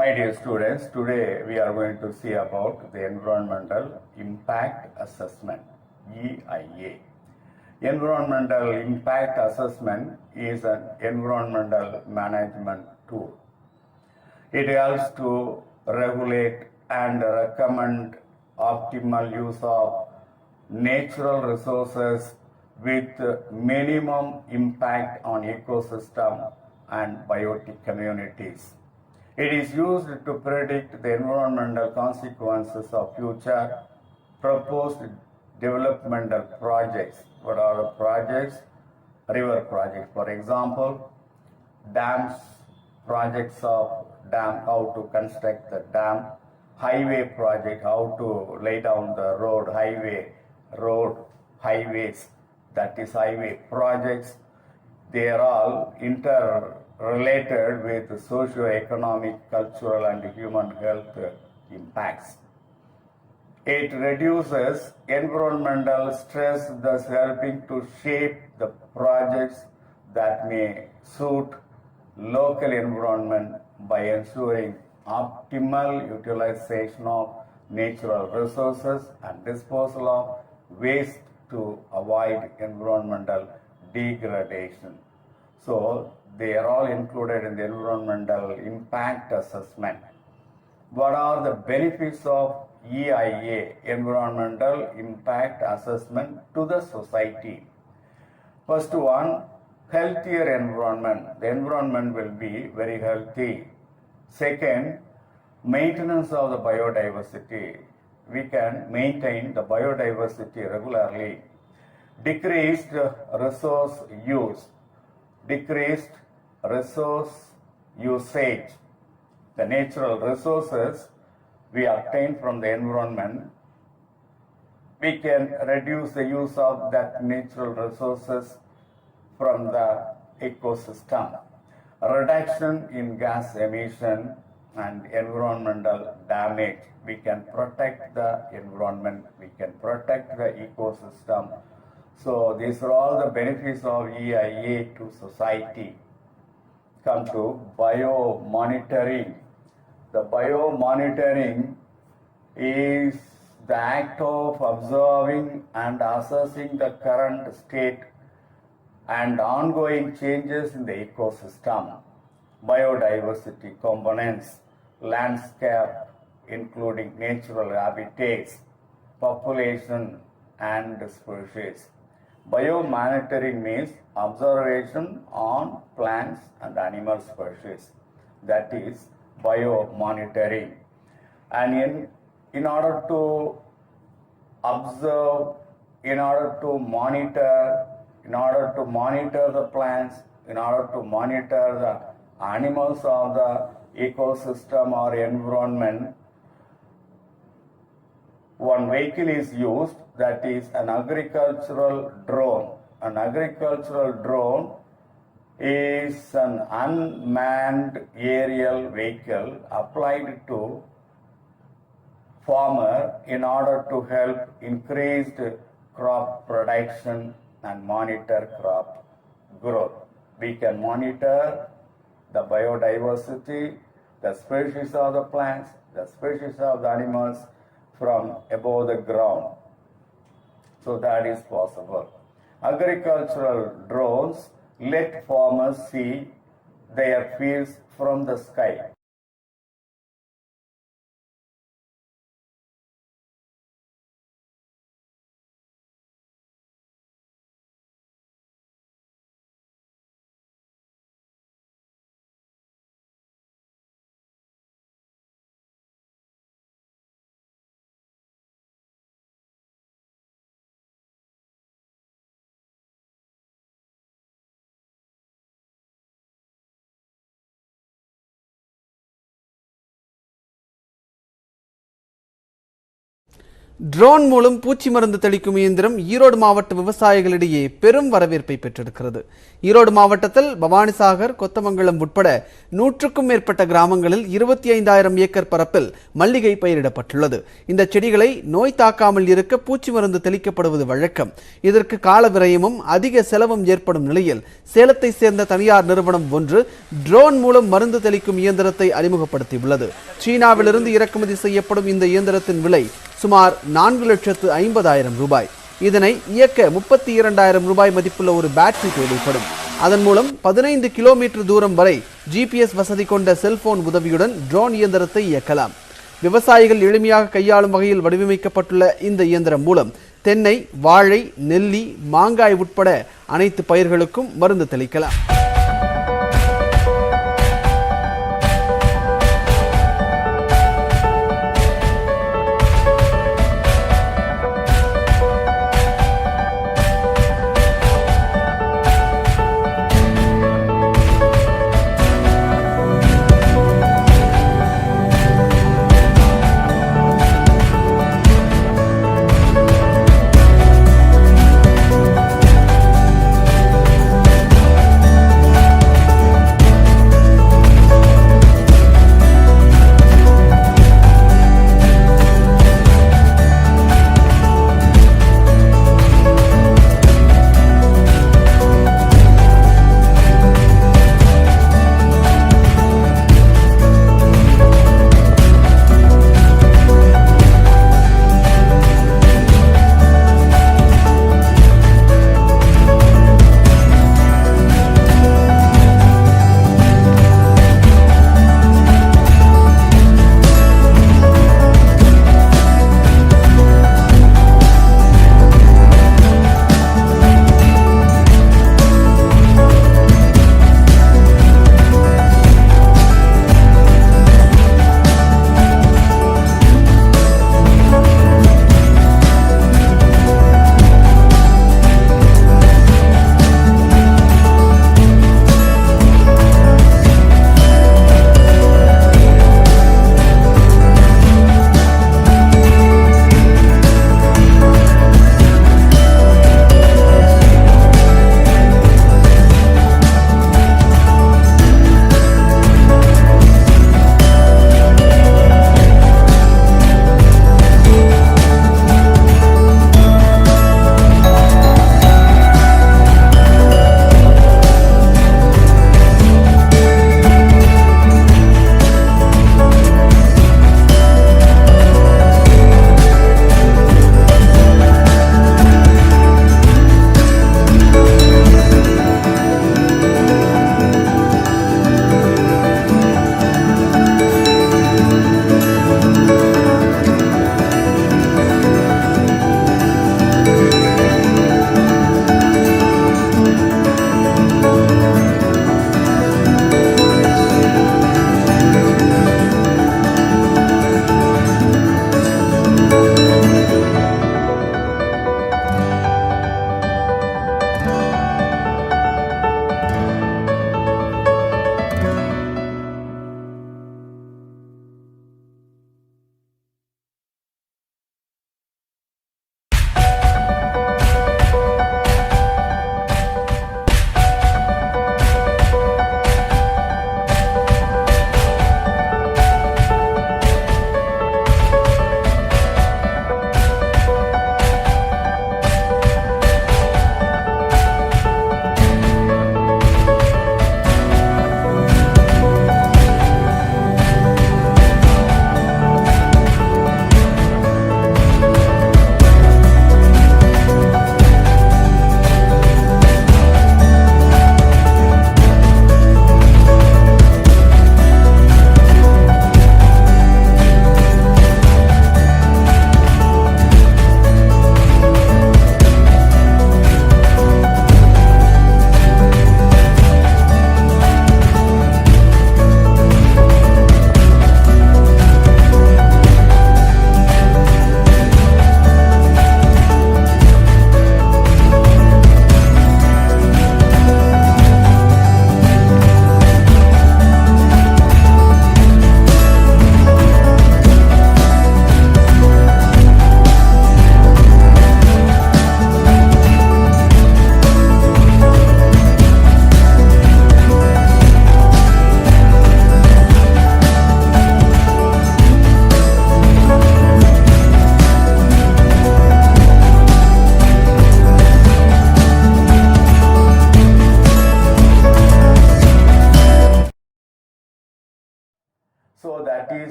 My dear students, today we are going to see about the Environmental Impact Assessment, EIA. Environmental Impact Assessment is an environmental management tool. It helps to regulate and recommend optimal use of natural resources with minimum impact on ecosystem and biotic communities. It is used to predict the environmental consequences of future proposed developmental projects. What are the projects? River projects, for example, dams, projects of dam, how to construct the dam, highway project, how to lay down the highways, that is highway projects. They are all interrelated with socio-economic, cultural and human health impacts. It reduces environmental stress, thus helping to shape the projects that may suit local environment by ensuring optimal utilization of natural resources and disposal of waste to avoid environmental degradation. So they are all included in the environmental impact assessment. What are the benefits of EIA, Environmental Impact Assessment, to the society? First one, healthier environment. The environment will be very healthy. Second, maintenance of the biodiversity. We can maintain the biodiversity regularly. Decreased resource use. Decreased resource usage. The natural resources we obtain from the environment, we can reduce the use of that natural resources from the ecosystem. Reduction in gas emission and environmental damage. We can protect the environment, we can protect the ecosystem. So these are all the benefits of EIA to society. Come to biomonitoring. The biomonitoring is the act of observing and assessing the current state and ongoing changes in the ecosystem, biodiversity components, landscape, including natural habitats, population and species. Biomonitoring means observation on plants and animal species. That is biomonitoring. And in order to observe, in order to monitor the plants, in order to monitor the animals of the ecosystem or environment, one vehicle is used, that is an agricultural drone. An agricultural drone is an unmanned aerial vehicle applied to farmer in order to help increased crop production and monitor crop growth. We can monitor the biodiversity, the species of the plants, the species of the animals from above the ground. So that is possible. Agricultural drones let farmers see their fields from the sky. Drone மூலம் பூச்சி மருந்து தெளிக்கும் இயந்திரம் ஈரோடு மாவட்ட விவசாயிகளிடையே பெரும் வரவேற்பை பெற்றிருக்கிறது. ஈரோடு மாவட்டத்தில் பவானிசாகர், கொத்தமங்கலம் உட்பட 100க்கும் மேற்பட்ட கிராமங்களில் 25,000 ஏக்கர் பரப்பில் மல்லிகை பயிரிடப்பட்டுள்ளது. இந்த செடிகளை நோய் தாக்காமல் இருக்க பூச்சி மருந்து தெளிக்கப்படுவது வழக்கம். இதற்கு கால விரயமும் அதிக செலவும் ஏற்படும் நிலையில் சேலத்தை சேர்ந்த தனியார் நிறுவனம் ஒன்று ட்ரோன் மூலம் மருந்து தெளிக்கும் இயந்திரத்தை அறிமுகப்படுத்தியுள்ளது. சீனாவிலிருந்து இறக்குமதி செய்யப்படும் இந்த இயந்திரத்தின் விலை சுமார் 4,50,000 ரூபாய். இதனை இயக்க 32,000 ரூபாய் மதிப்புள்ள ஒரு பேட்டரி தேவைப்படும். அதன் மூலம் 15 கிலோமீட்டர் தூரம் வரை GPS வசதி கொண்ட செல்போன் உதவியுடன் ட்ரோன் இயந்திரத்தை இயக்கலாம். விவசாயிகள் எளிமையாக கையாளும் வகையில் வடிவமைக்கப்பட்டுள்ள இந்த இயந்திரம் மூலம் தென்னை, வாழை, நெல்லி, மாங்காய் உட்பட அனைத்து பயிர்களுக்கும் மருந்து தெளிக்கலாம்.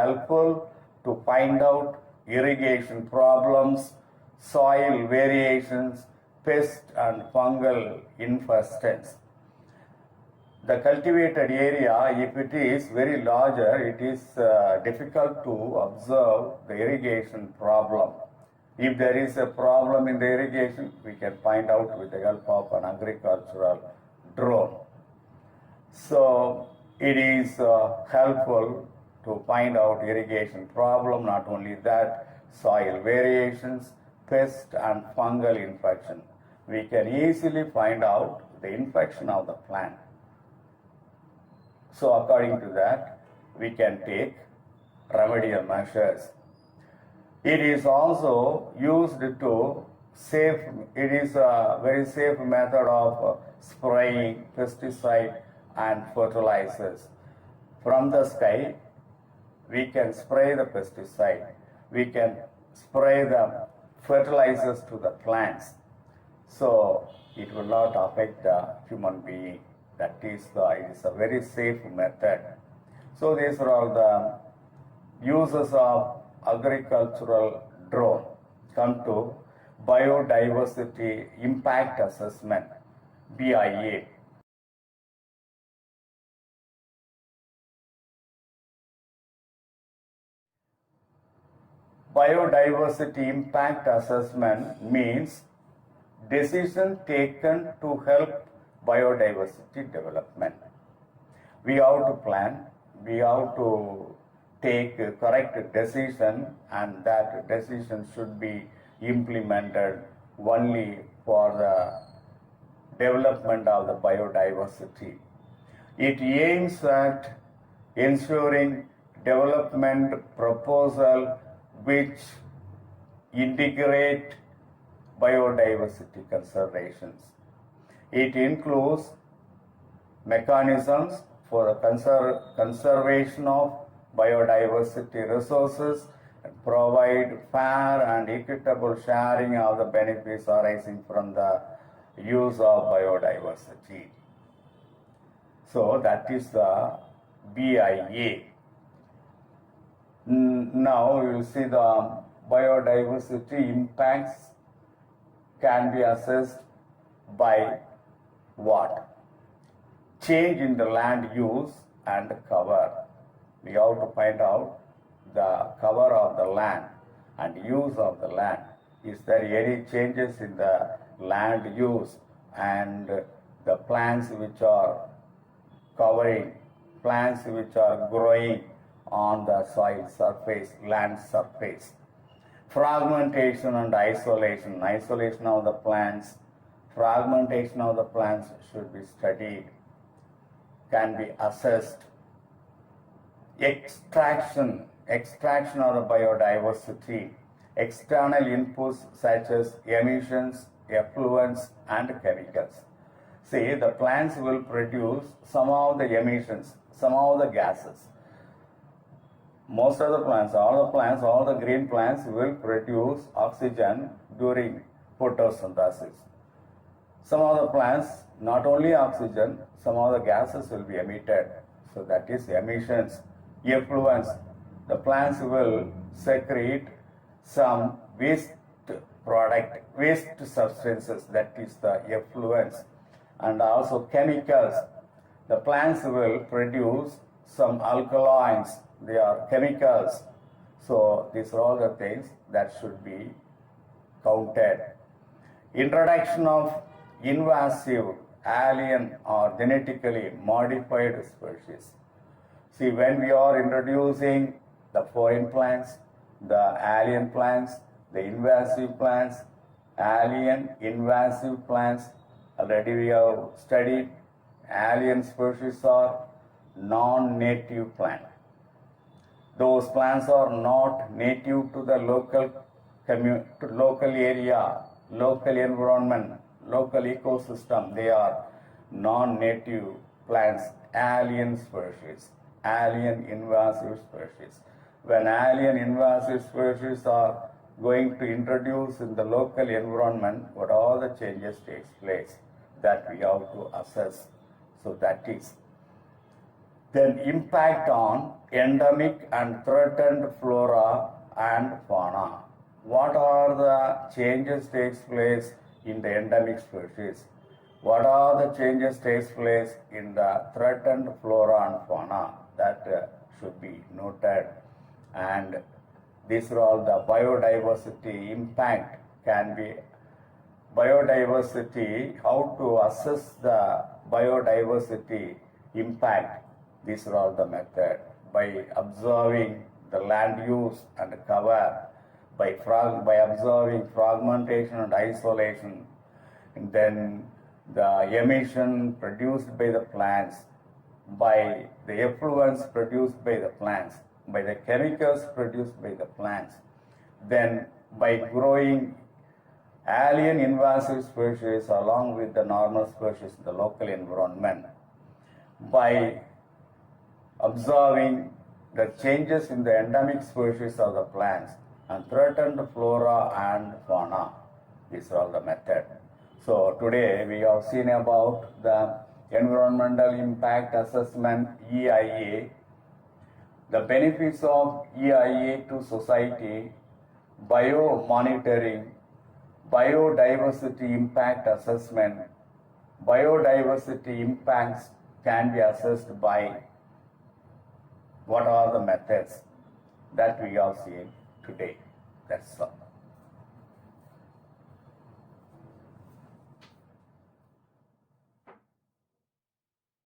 helpful to find out irrigation problems, soil variations, pest and fungal infestants. The cultivated area, if it is very larger, it is difficult to observe the irrigation problem. If there is a problem in the irrigation, we can find out with the help of an agricultural drone. So it is helpful to find out irrigation problem, not only that, soil variations, pest and fungal infection. We can easily find out the infection of the plant. So according to that, we can take remedial measures. It is also used to it is a very safe method of spraying pesticide and fertilizers. From the sky, we can spray the pesticide. We can spray the fertilizers to the plants. So it will not affect the human being. That is it is a very safe method. So these are all the uses of agricultural drone. Come to biodiversity impact assessment, BIA. Biodiversity impact assessment means decision taken to help biodiversity development. We have to plan, we have to take a correct decision, and that decision should be implemented only for the development of the biodiversity. It aims at ensuring development proposal which integrate biodiversity conservations. It includes mechanisms for the conservation of biodiversity resources and provide fair and equitable sharing of the benefits arising from the use of biodiversity. So that is the BIA. Now you will see the biodiversity impacts can be assessed by what? Change in the land use and cover. We have to find out the cover of the land and use of the land. Is there any changes in the land use and the plants which are covering, plants which are growing on the soil surface, land surface. Fragmentation and isolation. Isolation of the plants, fragmentation of the plants should be studied, can be assessed. Extraction of the biodiversity. External inputs such as emissions, effluents and chemicals. See, the plants will produce some of the emissions, some of the gases. Most of the plants, all the green plants will produce oxygen during photosynthesis. Some of the plants, not only oxygen, some of the gases will be emitted. So that is emissions. Effluents, the plants will secrete some waste product, waste substances, that is the effluents. And also chemicals, the plants will produce some alkalines, they are chemicals. So these are all the things that should be counted. Introduction of invasive, alien or genetically modified species. See, when we are introducing the foreign plants, the alien plants, the invasive plants, alien, invasive plants, already we have studied, alien species are non-native plants. Those plants are not native to the local area, local environment, local ecosystem. They are non-native plants, alien species, alien invasive species. When alien invasive species are going to introduce in the local environment, what all the changes takes place, that we have to assess. So that is. Then impact on endemic and threatened flora and fauna. What are the changes takes place in the endemic species? What are the changes takes place in the threatened flora and fauna? That should be noted. And these are all the biodiversity impact can be biodiversity, how to assess the biodiversity impact. These are all the method by observing the land use and cover, by observing fragmentation and isolation, and then the emission produced by the plants, by the effluents produced by the plants, by the chemicals produced by the plants, then by growing alien invasive species along with the normal species in the local environment, by observing the changes in the endemic species of the plants and threatened flora and fauna. These are all the methods. So today we have seen about the environmental impact assessment EIA, the benefits of EIA to society, bio monitoring, biodiversity impact assessment. Biodiversity impacts can be assessed by what are the methods that we have seen today. That's all.